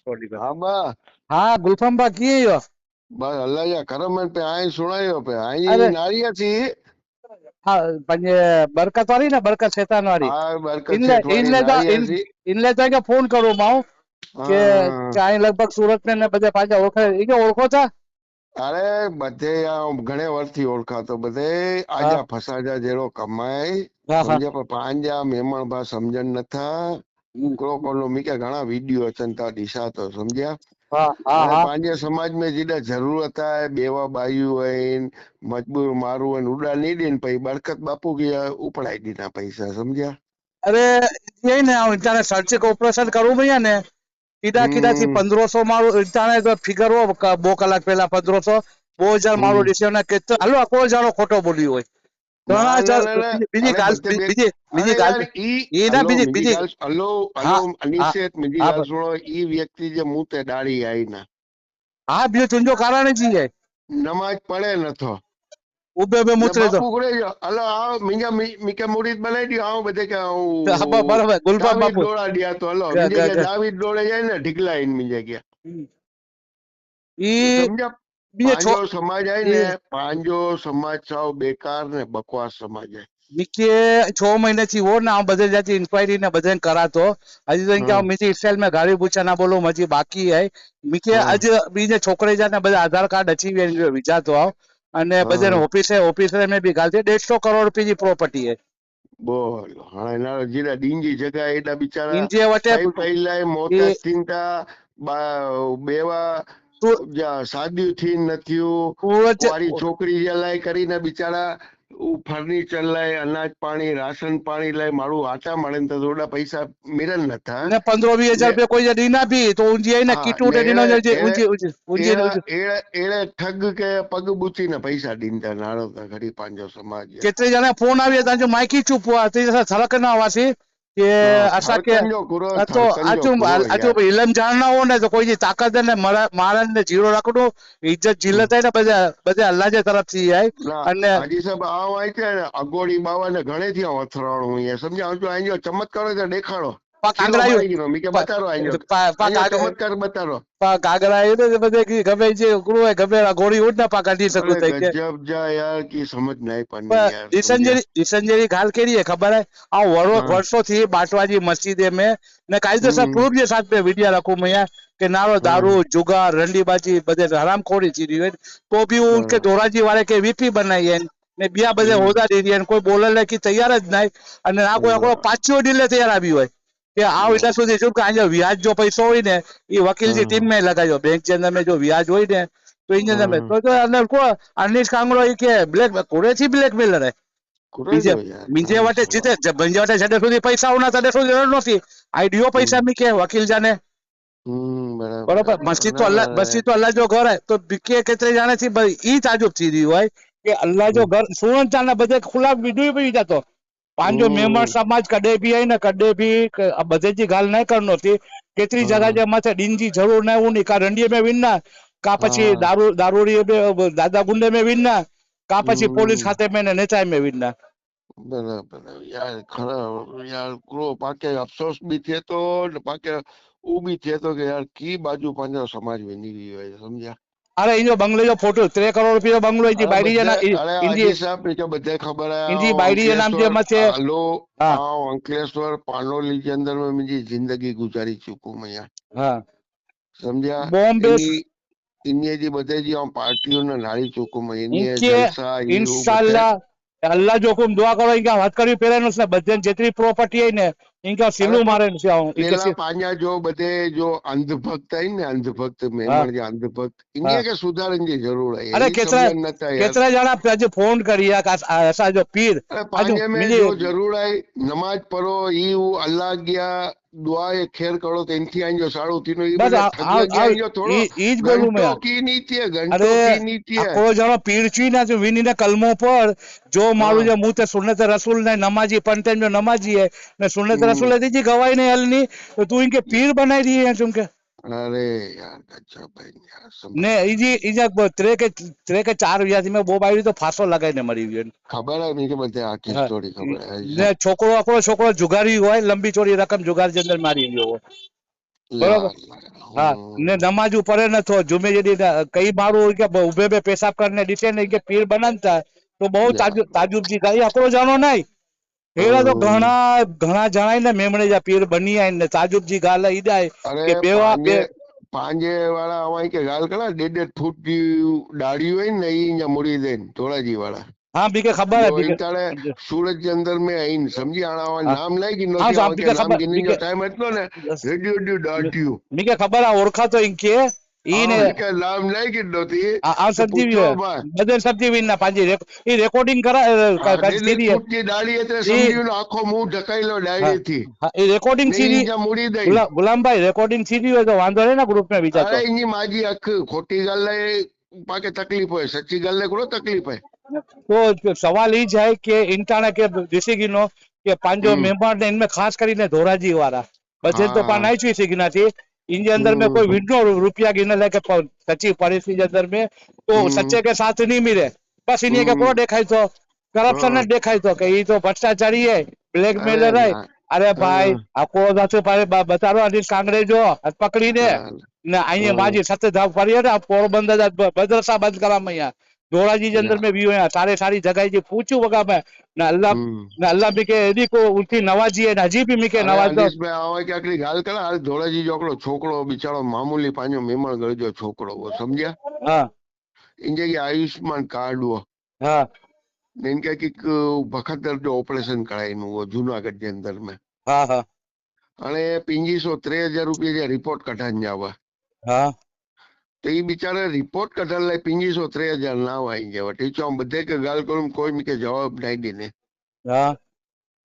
छोड़ी कर। हाँ बा हाँ गुलफाम बा किए हो? बस अल्लाह जा करम है पे आई सुनायो पे आई अरे नारिया थी। हाँ पंजे बरकत वाली ना, बरकत शैतान वाली। हाँ बरकत इनले सेठ वाली इनले तो नारिया इन थी। इनले तो के फोन करो माऊ हाँ के आई लगभग सूरत में ने बजे पाजा ओळखे इके ओळखो था। अरे बधे घणे वर्षी ओळखा तो बधे हाँ आजा फसाजा जेड़ो कमाए हाँ हाँ समझे पर पांजा मेमण बा समझन नथा। हिकिड़ो कोलो मीके घणा वीडियो अचनि था ॾिसां तो समझिया। हाँ हाँ हाणे हाँ पंहिंजे समाज में जेॾा ज़रूरत आहे बेवा बायूं आहिनि मजबूर माण्हू आहिनि उॾा नहीं ॾियनि पई बरकत बापू खे उपड़ाई ॾिना पैसा समझिया। अरे यही ने इंटरने सर्च को ऑपरेशन करूं भैया ने कीड़ा कीड़ा थी हम्म 1500 मारू इंटरने तो फिगर हो 2 कलाक पहला 1500 2000 मारू हम्म ॾिस्यो ने केतिरो हलो कोई जाणो खोटो बोली હોય ના ઘણા ના ચાર ના ના બીજી અરે ગાલ બધે બે બીજી અરે ગાલ યાર ઈ એ ના હલો બીજી બીજી બીજી ગાલ હલો હા હલો હા અનિશેત બીજી હા ગાલ સુણો ઈ વ્યક્તિ જે મું તે દાઢી આવી ના હા બીજો ચુંજો કારણ જ છે નમાજ પડે નથો ઉભે ઉભે ને મૂતરે તો બાપુ ઘરે હલો આવો મીજા મીકે મુરીદ બનાવી દો આવો બધે કે બરાબર ગુલફામ દાવીદ બાપુ દોડા દિયા તો હલો મીજે કે દાવીદ દોડે જાય ને ઢીકલા આઈને મીજે ગયા ઈ સમજ્યા। બીજે છો પાંજો સમાજ આય ને પાંજો समाज साव बेकार ने बकवास समाज है। निके 6 महीने थी वो ना बदल जाती इंक्वायरी ने बदल करा तो अजी तो क्या हाँ मिजी स्टाइल में गाड़ी पूछा ना बोलो मजी बाकी है मिके हाँ आज बीजे छोकरे जाने બધા આધાર કાર્ડ અચી વે વિચારતો આવ અને બધે हाँ ઓફિસે में भी गालते 150 करोड़ रुपए की प्रॉपर्टी है बोल हाँ ना जीरा डींगी जगह एडा बिचारा इंजे वटे खाई पहला ये मोहताज थिंता बेवा तू जा शादी थी नथियो सूरज कुआरी छोकरी जे लाइ કરીને बिचारा फर्नीचर लाइ अनाज पानी राशन पानी लाइ माण्हू आटा मळनि था थोड़ा पैसा मिलनि नथा ने 15-20 हजार ने रुपया कोई जडी ना भी तो उंजी है ना हाँ किटू ने टे दिनो एड़े जे एड़े उंजी उंजी उंजी एड़ा उंजी एड़े एड़े ठग के पग बुची ने पैसा ॾींदा नालो त घड़ी पंहिंजो समाज आहे। केतिरे ॼणा फोन आवी तव्हांजो माइक ई चुप हुआ ते सड़क ना हुआसीं कि असांखे थड़कनि जो गुरो तो थड़कनि जो गुरो अचो यार इलम जानना हो ने तो कोई जी ताकत ने मारन ने जीरो रखड़ो इज्जत जिल्लत है ने बजे अल्लाह जे तरफ थी है ना अने हाजी साहब आव आई थे अगोड़ी बाबा ने घणे थी वथराणो ईअं सम्झा जो आइजो चमत्कार त ॾेखारो खीलो कांगड़ा पाई ॾिनो मूंखे बतारो आइजो चमत्कार बतारो। कागड़ा ने बजे की गमे जे गुरु है गमे गोड़ी उड़ ना पा कढी सकू अरे थे के गजब जा यार की समझ न आई पानी यार समझिया। ॾिसण जहिड़ी ॻाल्हि कहिड़ी आहे ख़बर आहे ऐं हाँ वर्षो थी बाटवा जी मस्जिद में ने कायदेसर हम्म प्रूफ जे साथ में विडिया रखूं मैं कि नारो हाँ दारू जुगार रंडीबाजी बधे हरामखोरी थी रही है तो भी उनके बराबर धोराजी वाले के वीपी बनाई है ने बिया बधे होदा दी रही कोई बोलने की तैयार ज नहीं અને ના કોઈ આપણો પાછો ડીલે તૈયાર આવી હોય કે આવ એટલા સુધી શું કે આજે વ્યાજ જો પૈસો હોય ને એ વકીલજી ટીમ में લગાવ્યો બેંક જે અંદર में जो વ્યાજ હોય ને તો इन અંદર में તો અંદર को અનિશ કાંગડો એ કે બ્લેક કોરેથી બ્લેકમેલર है બીજે કુરેજો યાર બીજે કાંઈ વટે સવાલ જીતે બીજે વટે છેડે સુધી પૈસા હોના તડે સુધી નથી આઈડિયો પૈસા મી કે વકીલ जाने બરાબર बरोबर मस्जिद तो अल्लाह जो घर है तो बिके केतरे जाने थी भाई ई ताजुब थी रही है कि अल्लाह जो घर सुन जाने बदे खुला वीडियो भी जातो पांचो मेमण समाज कदे भी है ना कदे भी बदे जी गाल नहीं करनो थी केतरी जगह जे माथे दिन जी जरूर नहीं होनी का रंडिये में विनना का पछी हाँ दारूड़ी में दादा गुंडे में विनना का पछी पुलिस खाते में ने नेताए में विनना बराबर यार खरा यार क्रो पाके अफसोस भी थे तो ने पाके ऊ भी थे तो कि यार की बाजू पंहिंजो समाज वञी वियो आहे सम्झा। अरे इनो बंगले जो फोटो 3 करोड़ रुपया बंगलो जी अरे बायरी जे बदे ना अरे इंजी हाजी साहब नीचे बदे खबर है इंजी आओ बायरी जे नाम जे अंकलेश्वर मथे हलो हाँ आओ अंकलेश्वर पानोली के अंदर में मुझी जिंदगी गुजारी चुकू मैं यार हाँ समझा। बॉम्बे इनी इन्हीअ जी बदे जी ऐं पार्टियूं न नाड़ी चुकूं मैं इन्हीअ इनके जलसा ई हू बदे इंशाल्लाह अल्लाह जो हुकुम दुआ करो इनका हथ करी पेरे ने बदन जितनी प्रॉपर्टी है ने इनका अरे सिलू पर मारे से आऊं इनके पेला पंहिंजा जो बदे जो अंधभक्त आहिनि न अंधभक्त हाँ मेमण जा अंधभक्त हाँ इन्हीअ खे सुधारण जी ज़रूरत आहे अरे ही सम्झनि नथा यार। केतरा जना अज फोन करी असा जो पीर अरे अज पंहिंजे में मुझे जो ज़रूरत आहे नमाज पढ़ो ही हू अल्लाह अॻियां दुआ ए ख़ैर करो त इनथी आहिनि जो साड़ो थींदो ही बस बदे ठग अॻियां आहिनि जो थोरो ईज बोलू मैं घंटो की नीति है अरे घंटो की नीति है। को जणो पीर छी ना जो विनी ने कलमो पर जो मारू हाँ जो मुंह ते सुन्नत रसूल ने नमाजी पंते जो नमाजी है ने सुन्नत हम्म, रसूल दी जी गवाही नहीं हलनी तो तू इनके पीर बनाई दी है तुमके अरे यार गजब है यार समझ ने में इजी नहीं। इजा त्रे के 4 व्याधि में बो बाई तो फांसो लगाई ने मरी गयो खबर है मुझे बदे आखिर हाँ स्टोरी खबर है ने सब छोकरो छोकरो जुगारी हुआ लंबी चौड़ी रकम जुगार के अंदर मारी गयो બરોબર. હા ને હમ નમાજ પડે નથો જુમે જેદી કઈ મારું કે ઉભે બે પેશાબ કરીને દીસે ને કે પીર બનાનતા તો બહુ તાજુબજી કઈ આકરો જાણો નહીં એડા તો ઘણા ઘણા જણાય ને મેમણે જા પીર બની આય ને તાજુબજી ગાલે ઈદાય અરે કે બેવા બે પાંજે વાળા અમાય કે ગાલ કરા 1.5 ફૂટ ની દાढ़ी હોય ને ઈ અહીંયા મૂડી દે ધોળાજી વાળા હા બીકે ખબર जो है बीके इंटाड़े सूरज के अंदर में आइन समझी आना हाँ नाम नहीं गिनो हाँ थी साहब के बीके नाम खबर गिनी जो बीके टाइम हटलो ने रेडियो रेडियो डाटियो बीके खबर है ओरखा तो इनके ईने के नाम नहीं गिनो थी आ तो सब्जी भी पूछो है बा बदल सब्जी भी ना पाजी ये रिकॉर्डिंग करा हाँ कर 1.5 सीरी है फूट की दाढ़ी है ये समझी लो आंखों मुंह ढकाई लो हाँ डायरी थी हाँ ये रिकॉर्डिंग नहीं सीरी इंजा मुड़ी दई गुलाम भाई रिकॉर्डिंग सीरी हो तो वांदो है ना ग्रुप में विचार अरे तो इंजी माजी अख खोटी गल पाके तकलीफ है सच्ची गल को तकलीफ है तो सवाल ये है कि इंटाना के देसी गिनो કે પાંજો મહેમાન ને ઇનમે ખાસ કરીને ધોરાજી વાળા બજેટ તો हाँ पानाई छुई सिगना थी इनके अंदर में कोई विड्रो रुपया गिने लेके सच्ची परिस्थिति के अंदर में तो सच्चे के साथ नहीं मिले बस इन्हें के को देखाई तो करप्शन ने देखाई तो कि ये तो भ्रष्टाचारी है अरे ब्लैकमेलर है ना अरे भाई आपको जाते पारे बतारो अनिल कांग्रेजो पकड़ी ने ने आइए माजी सत्य धाव परिए ने पोरबंदर मदरसा बंद करा मैया धोराजी के अंदर में भी हुआ सारे सारी जगह जी पूछू वगा में ना अल्लाह भी के एदी को उनकी नवाजी है हजी भी मीके अरे नवाज दो अनिश भाई आवे क्या आकड़ी गाल करा हाल धोड़ाजी जोकड़ो छोकड़ो बिचारो मामूली पांजो मेमण गळजो छोकड़ो वो समझा हाँ इनके की आयुष्मान कार्ड वो हाँ ने इनके की बखतर जो ऑपरेशन कराई नु वो जूनागढ़ के अंदर में हाँ हाँ अने 25,000-23,000 रुपया रिपोर्ट कढान जावा हाँ तो ये बेचारा रिपोर्ट कढान लाइ 25,000-23,000 ना आई जावा टीचो बधे के गाल करूं कोई मीके जवाब नहीं देने हाँ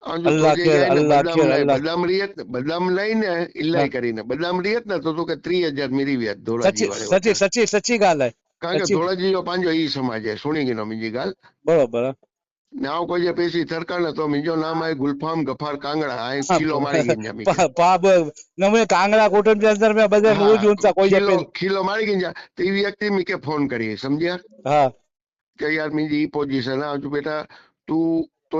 जो तो जे जाए ने अल्लाह बदाम लईने हाँ इलाही કરીને બદામ રીત ને તો કે 30,000 मेरी व्याज सच्ची ધોળાજી વાળે सच्ची વટા सच्ची सच्ची गाल है કારણ કે सच्ची ધોળાજી જો પાંજો ઈ સમાજ है सुनी गिनो मुंहिंजी गाल बरोबर ને આવું કોઈ જે પેસી સરકાર ને તો मुंहिंजो नाम आहे गुलफाम गफार कांगड़ा आए खीलो मारी गई मीके पाप नमूने कांगड़ा कुटुंब के अंदर में बदे हाँ ऊज ऊंचा कोई खीलो जपे खीलो मारी गई तो ये व्यक्ति मीके फोन करिए समझिया हाँ कि यार मुंहिंजी ई पोजीशन है जो बेटा तू तो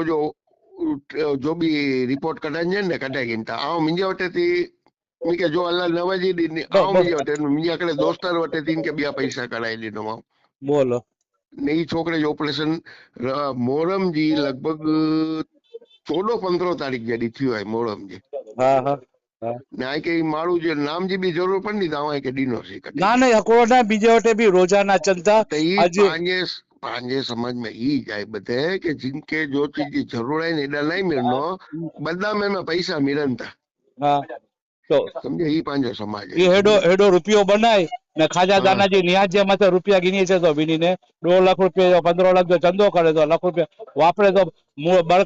जो भी रिपोर्ट कढाइजे ने कढाई ता आऊं मुंहिंजे वटे थी मीके जो अल्लाह नवाजी दी आऊं मुंहिंजे वटे मुंहिंजे आकड़े दोस्तार वटे थी के ॿिया पैसा कढाई ॾिनो मां बोलो ने ई छोकरे जो ऑपरेशन मोहरम जी लगभग 14-15 तारीख जॾहिं थियो आहे मोहरम जी हाँ हाँ हाँ ने आई के माण्हू जे नाम जी बि जरूरत पवंदी त आऊं के ॾिनोसीं कढी ना नहीं हकोड़ो ना बीजे वटे भी रोजाना चलता त ई अज पंहिंजे समाज में ई जाए ॿधे कि जिनके जो चीज जी जरूरत है एॾा नहीं मिलनो बदनाम में पैसा मिलन था हाँ तो समझे ई पंहिंजो समाज है ये हेडो समझे हेडो रुपयो बनाए ने खाजा हाँ दाना जी न्याज जे मथे रुपया गिनी छे तो बिनी ने 2 लाख रुपया जो 15 लाख जो चंदो करे तो लाख रुपया वापरे तो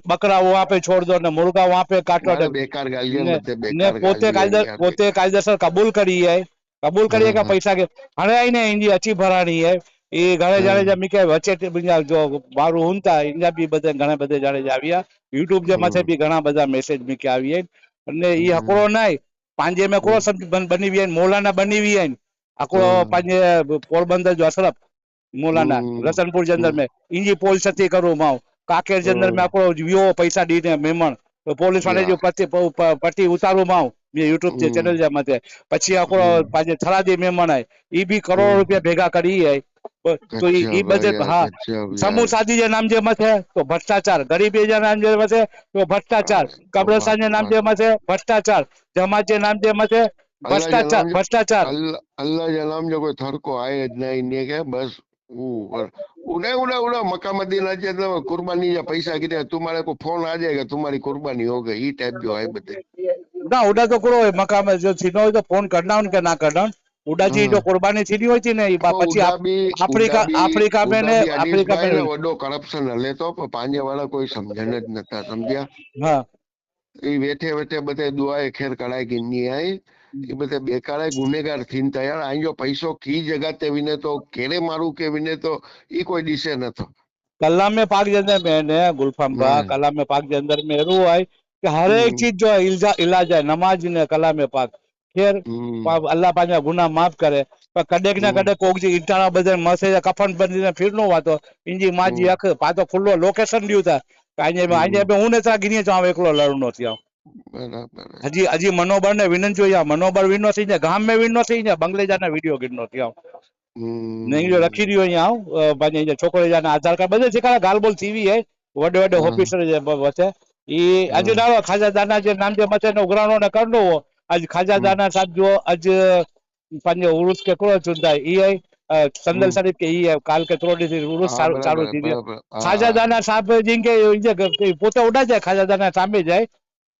बकरा वहां पे छोड़ दो ने मुर्गा वहां पे काटो अरे बेकार गालियां ने बधे ने बेकार गालियां यार पोते कायदेसर कबूल करी है कबूल करिए हाँ का हाँ पैसा के हणे आई ने इंजी अची भराणी है ये घणे जाने जा हाँ मीके वच्चे बिना जो बारू हुंता इंजा भी बधे घणे बधे जाने जा आविया यूट्यूब जे मथे भी घणा बधा मैसेज मीके आवी है अने ई हकोड़ो नाय पांजे में को सब बनी हुई मौलाना बनी हुई है आको पांजे पोरबंदर जो असरफ मौलाना रतनपुर के अंदर में इंजी पोल छती करो माओ काकेर के अंदर में आको वियो पैसा दी ने मेमण तो पुलिस वाले जो पट्टी उतारो माओ ये यूट्यूब के चैनल जे मथे પછી આકો પાજે થરાદી મહેમાન આય ઈ બી કરોડ રૂપિયા ભેગા કરી है तो ई बजे हाँ समूह शादी के नाम जे मथे तो भ्रष्टाचार गरीबी के नाम जे मथे तो भ्रष्टाचार कब्रस्तान के नाम जे मथे भ्रष्टाचार जमात के नाम जे मथे भ्रष्टाचार भ्रष्टाचार अल्लाह जे नाम जो कोई थरको आहे न इन्हे के बस उड़े उड़े उड़े मक्का मदीना जे कुर्बानी जा पैसा गिरे तुम्हारे को फोन आ जाएगा तुम्हारी कुर्बानी हो गई ई टाइप जो है बते ना उड़ा तो करो मकाम जो थीनो तो फोन करना उनके ना करना उड़ा जी जो कुर्बानी थी हुई थी ने પછી अफ्रीका में ने अफ्रीका में वडो करप्शन हले तो पांजे वाला कोई समझन ज नथा समझिया हां ई वेठे वेठे बते दुआए खैर कढ़ाई गिनी आई ई बते बेकार गुनेगार थीन था यार आई जो पैसो की जगह ते विने तो केड़े मारू के विने तो ई कोई दिसे नथो कलाम में पाक के अंदर में ने गुलफाम बा कलाम में पाक के अंदर में रू है कि हर एक चीज जो इलाज है नमाज ने कलाम में पाक खैर अल्लाह पांजा गुनाह माफ करे पर कदे न कदे कोक जी इंटाणा बदन मसे कफन बंदी ने फिरनो वातो इंजी माजी अख पातो खुल्लो लोकेशन दियो था काजे में आजे में उने ता गिनी चाव एकलो लड़नो थियो बराबर है। हजी हजी मनोबर ने विनन जो या मनोबर विनो थी ने गाम में विनो थी ने बंगले जाना वीडियो गिनो थी नहीं जो रखी रही यहाँ पंहिंजे छोकिरे जा आधार कार्ड બધે ठिकाना ॻाल्हि ॿोल थी हुई है वॾे वॾे ऑफिसर जे वचे ई अॼु ॾाढो ख़ाजा दाना जे नाम जे मथे न उघराणो न करणो हो अॼु ख़ाजा दाना साहब जो अॼु पंहिंजो उर्स के कोड़ो चुनता है ये संदल शरीफ के ये काल के थोड़ी सी उर्स हाँ चालू बराबर है, थी है बराबर। ख़ाजा हाँ दाना साहब जिनके पोते उड़ा जाए ख़ाजा दाना सामे जाए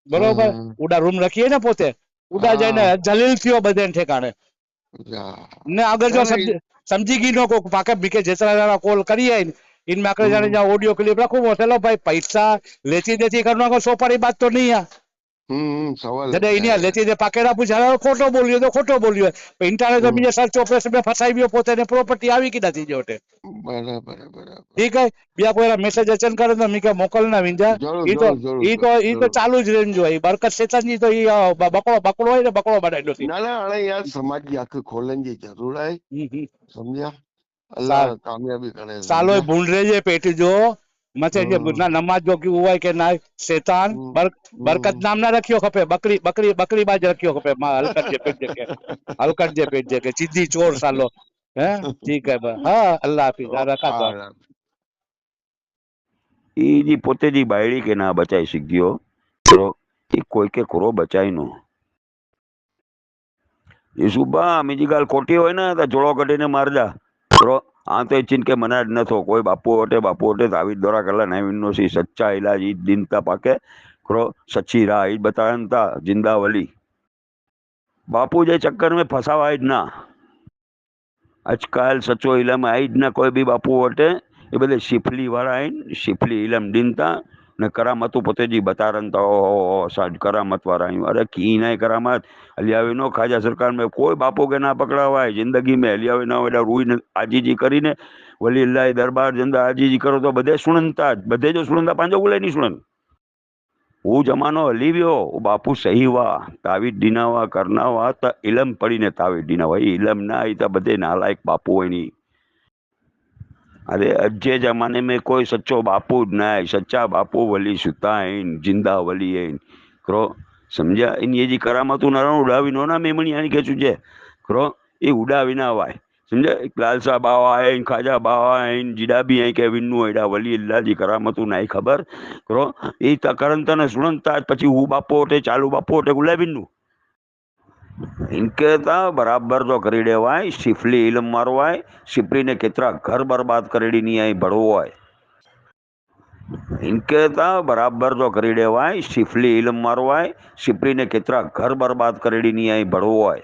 बरोबर उड़ा रूम रखिए ना पोते उड़ा जाए ने हाँ जलील थियो बधे ठिकाणे हाँ। ने अगर ना जो ना समझी गई नो को पाके बीके जेतरा जना कॉल करी है इनमें आखिर जाने जा ऑडियो क्लिप रखो वो चलो भाई पैसा लेती देती करना को सो पड़ी बात तो नहीं है सवाल जॾहिं है इन लेती दे पाकेड़ा पूछा खोटो बोलियो तो खोटो बोलियो इंटरनेट तो मुझे सर्च ऑपरेशन में फसाई भी पोते ने प्रॉपर्टी આવી की नथी जो वटे बराबर है, बराबर। ठीक है बिया कोई मैसेज अचन करे तो मीके मोकलना विंजा जरूर ई तो जरूर जरूर ई सर, तो ई तो जरूर। चालू ज रहन जो है बरकत शैतान जी तो ई बकड़ो बकड़ो है ने बकड़ो बनाइडो थी ना ना हाणे यार समाज जी अख खोलण जी जरूर आहे, सम्झा। सा अल्लाह कामयाबी करे, सालो सम्झा। भूंडरे जे पेट जो मथे जे हम्म ना नमाज जो की हुआ है के ना शैतान हम्म बरकत नाम ना रखियो खपे बकरी बकरी बकरी बाज रखियो खपे मां हलकत जे पेट जे के हलकट जे पेट जे के चिद्दी चोर सालो हैं ठीक है हाँ अल्लाह हाफिज रखा तो હા जी पोते जी बायड़ी के ना बचाई सघियो करो ई कोई के करो बचाई नो ये सुबह मुझी गाल खोटी हो ना तो जोड़ो कटी ने मार जा करो हाँ तो चिन के मना न थो कोई बापू वटे तावीज दौरा कला नहीं विनो सी सच्चा इलाज ई दिन ता पाके करो सच्ची राह ई बतान ता जिंदा वली बापू जे चक्कर में फसावा ही ना अजकाल सचो इलम आई न कोई भी बापू वटे ये बधे शिफली वाला आहिनि शिफली इलम ॾिन था न करामतूं पुते जी बतारनि था ओ असां करामत वारा आहियूं अरे कीअं न आहे करामत हलिया वेनो ख़ाजा सरकार में कोई बापू के ना पकड़ा हुआ है जिंदगी में हलिया वेना एॾा रूई आजीजी કરીને वली अल्लाह जे दरबार जिंदा आजीजी करो तो बधे सुणनि था बधे जो सुणनि था पंहिंजो ॻोल्हे नहीं सुणनि वो जमानो हली वियो वो बापू सही हुआ तावीज़ ॾिना हुआ करना हुआ त इलम पढ़ीने तावीज़ ॾिना हुआ इलम ना आई त बधे नालायक बापू आहिनि अरे अजे जमाने में कोई सच्चो बापू न आहे सच्चा बापू वली सुता आहिनि जिंदा वली आहिनि करो सम्झा इन जी करामतूं न उड़ावी नो ना मेमणियाणी खे चुजे करो ये उड़ावी ना हुआ सम्झा लालसा बावा आहिनि ख़ाजा बावा आहिनि जिडा बि आहिनि के विनू एॾा वली अल्लाह जी करामतूं न आहे ख़बर करो ई त करनि था न सुणनि था પછી હું બાપો વટે ચાલુ બાપો વટે ગુલાબીનું इनके ता बराबर जो करी ॾियो आहे शिफली इल्म वारो आहे शिफली ने केतिरा घर बर्बाद करे ॾिनी आहे बड़ो आहे इनके ता बराबर जो करी ॾियो आहे शिफली इल्म वारो आहे शिफली ने केतिरा घर बर्बाद करे ॾिनी आहे बड़ो आहे